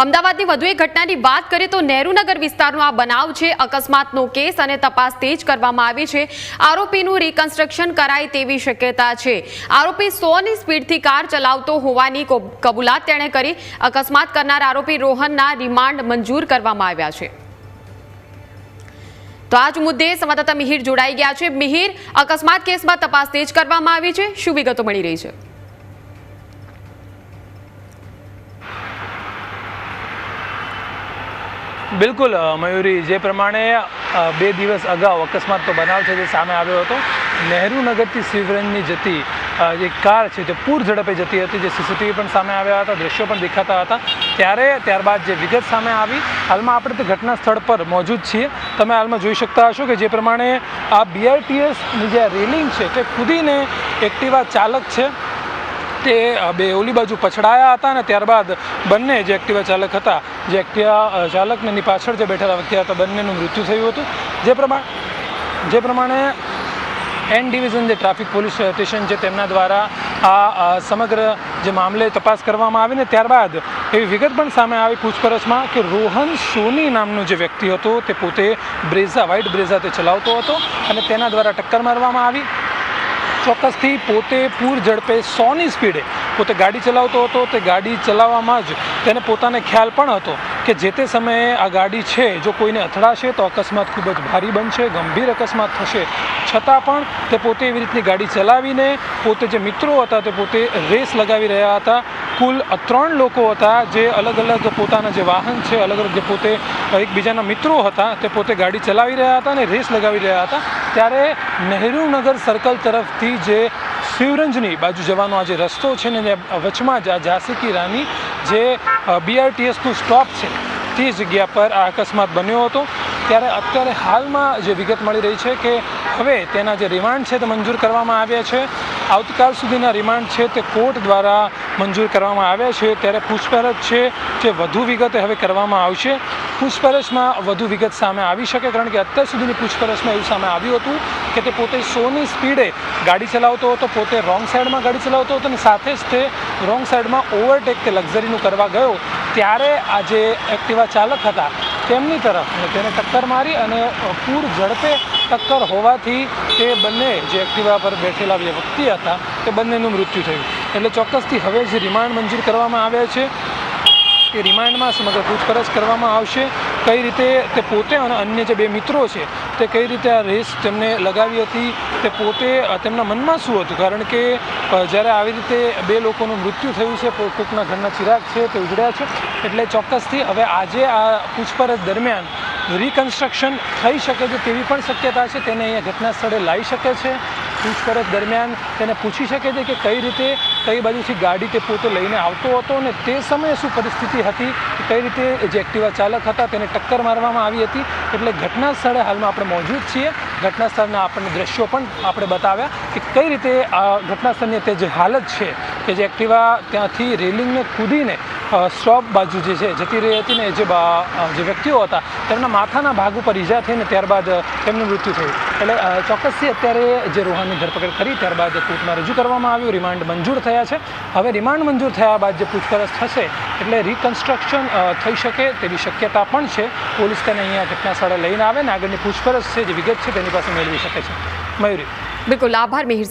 અમદાવાદની વધુ એક ઘટનાની વાત કરીએ તો નહેરુનગર વિસ્તારનો આ બનાવ છે। અકસ્માતનો કેસ અને તપાસ તેજ કરવામાં આવી છે। આરોપીનું રિકન્સ્ટ્રક્શન કરાય તેવી શક્યતા છે। આરોપી 100ની સ્પીડથી કાર ચલાવતો હોવાની કબૂલાત તેણે કરી। અકસ્માત કરનાર આરોપી રોહનના રિમાન્ડ મંજૂર કરવામાં આવ્યા છે। તો આજ મુદ્દે સંવાદદાતા મિહિર જોડાઈ ગયા છે। મિહિર, અકસ્માત કેસમાં તપાસ તેજ કરવામાં આવી છે, શું વિગતો મળી રહી છે? બિલકુલ મયુરી, જે પ્રમાણે 2 દિવસ અગાઉ અકસ્માતનો બનાવ છે જે સામે આવ્યો હતો। નહેરુનગરથી શિવરંજની જતી જે કાર છે જે પૂર ઝડપે જતી હતી, જે સીસીટીવી પણ સામે આવ્યા હતા, દ્રશ્યો પણ દેખાતા હતા। ત્યારબાદ જે વિગત સામે આવી, હાલમાં આપણે તે ઘટના સ્થળ પર મોજૂદ છીએ। તમે હાલમાં જોઈ શકતા હશો કે જે પ્રમાણે આ BRTSની જે રેલિંગ છે તે કૂદીને એક્ટિવા ચાલક છે તે બે ઓલી બાજુ પછડાયા હતા અને ત્યારબાદ બંને જે એક્ટિવા ચાલક હતા, જે એક્ટિવા ચાલકની પાછળ જે બેઠેલા વ્યક્તિ હતા, બંનેનું મૃત્યુ થયું હતું। જે પ્રમાણે એન ડિવિઝન જે ટ્રાફિક પોલીસ સ્ટેશન છે તેમના દ્વારા આ સમગ્ર જે મામલે તપાસ કરવામાં આવી ને ત્યારબાદ એવી વિગત પણ સામે આવી પૂછપરછમાં કે રોહન સોની નામનો જે વ્યક્તિ હતો તે પોતે વ્હાઇટ બ્રેઝા તે ચલાવતો હતો અને તેના દ્વારા ટક્કર મારવામાં આવી। ચોક્કસથી પોતે પૂર ઝડપે 100ની સ્પીડે પોતે ગાડી ચલાવતો હતો। તે ગાડી ચલાવવામાં જ તેને પોતાને ખ્યાલ પણ હતો કે જે તે સમયે આ ગાડી છે જો કોઈને અથડાશે તો અકસ્માત ખૂબ જ ભારી બનશે, ગંભીર અકસ્માત થશે। છતાં પણ તે પોતે એવી રીતની ગાડી ચલાવીને પોતે જે મિત્રો હતા તે પોતે રેસ લગાવી રહ્યા હતા। કુલ 3 લોકો હતા જે અલગ અલગ પોતાના જે વાહન છે, અલગ અલગ જે પોતે એકબીજાના મિત્રો હતા તે પોતે ગાડી ચલાવી રહ્યા હતા અને રેસ લગાવી રહ્યા હતા। ત્યારે નહેરુનગર સર્કલ તરફથી જે શિવરંજની બાજુ જવાનો આ જે રસ્તો છે ને વચમાં જ આ ઝાંસી કી રાની જે BRTSનું સ્ટોપ છે તે જગ્યા પર આ અકસ્માત બન્યો હતો। ત્યારે અત્યારે હાલમાં જે વિગત મળી રહી છે કે હવે તેના જે રિમાન્ડ છે તે મંજૂર કરવામાં આવ્યા છે। આવતીકાલ સુધીના રિમાન્ડ છે તે કોર્ટ દ્વારા મંજૂર કરવામાં આવ્યા છે। ત્યારે પૂછપરછ છે જે વધુ વિગતે હવે કરવામાં આવશે। પૂછપરછમાં વધુ વિગત સામે આવી શકે, કારણ કે અત્યાર સુધીની પૂછપરછમાં એવું સામે આવ્યું હતું કે તે પોતે 100ની સ્પીડે ગાડી ચલાવતો હતો, પોતે રોંગ સાઈડમાં ગાડી ચલાવતો હતો અને સાથે જ તે રોંગ સાઈડમાં ઓવરટેક તે લક્ઝરીનું કરવા ગયો ત્યારે આ જે એક્ટિવા ચાલક હતા તેમની તરફ તેને ટક્કર મારી અને પૂર ઝડપે ટક્કર હોવાથી તે બંને જે એક્ટિવા પર બેઠેલા જે વ્યક્તિ હતા તે બંનેનું મૃત્યુ થયું। એટલે ચોક્કસથી હવે જે રિમાન્ડ મંજૂર કરવામાં આવ્યા છે એ રિમાન્ડમાં સમગ્ર પૂછપરછ કરવામાં આવશે। કઈ રીતે તે પોતે અને અન્ય જે 2 મિત્રો છે તે કઈ રીતે આ રેસ તેમને લગાવી હતી, તે પોતે તેમના મનમાં શું હતું, કારણ કે જ્યારે આવી રીતે 2 લોકોનું મૃત્યુ થયું છે, કોઈકના ઘરના ચિરાગ છે તે ઉજળ્યા છે, એટલે ચોક્કસથી હવે આજે આ પૂછપરછ દરમિયાન રિકન્સ્ટ્રક્શન થઈ શકે છે તેવી પણ શક્યતા છે। તેને અહીંયા ઘટના સ્થળે લાવી શકે છે। પૂછપરછ દરમિયાન તેને પૂછી શકે છે કે કઈ રીતે કઈ બાજુથી ગાડી તે પોતે લઈને આવતો હતો અને તે સમયે શું પરિસ્થિતિ હતી, કઈ રીતે જે એક્ટિવા ચાલક હતા તેને ટક્કર મારવામાં આવી હતી। એટલે ઘટના સ્થળે હાલમાં આપણે મોજૂદ છીએ। ઘટના સ્થળના આપણને દ્રશ્યો પણ આપણે બતાવ્યા કે કઈ રીતે આ ઘટના સ્થળની તે જે હાલત છે કે જે એક્ટિવા ત્યાંથી રેલિંગને કૂદીને સ્ટોપ બાજુ જે છે જતી રહી હતી ને જે વ્યક્તિઓ હતા તેમના માથાના ભાગ ઉપર ઈજા થઈને ત્યારબાદ તેમનું મૃત્યુ થયું। એટલે ચોક્કસથી અત્યારે જે રોહનની ધરપકડ કરી ત્યારબાદ કોર્ટમાં રજૂ કરવામાં આવ્યું, રિમાન્ડ મંજૂર થયા છે। હવે રિમાન્ડ મંજૂર થયા બાદ જે પૂછપરછ થશે એટલે રિકન્સ્ટ્રક્શન થઈ શકે તેવી શક્યતા પણ છે। પોલીસ તેને અહીંયા ઘટના સ્થળે લઈને આવે ને આગળની પૂછપરછ છે જે વિગત છે તેની પાસે મેળવી શકે છે। મયુરી, બિલકુલ આભાર મિહિર।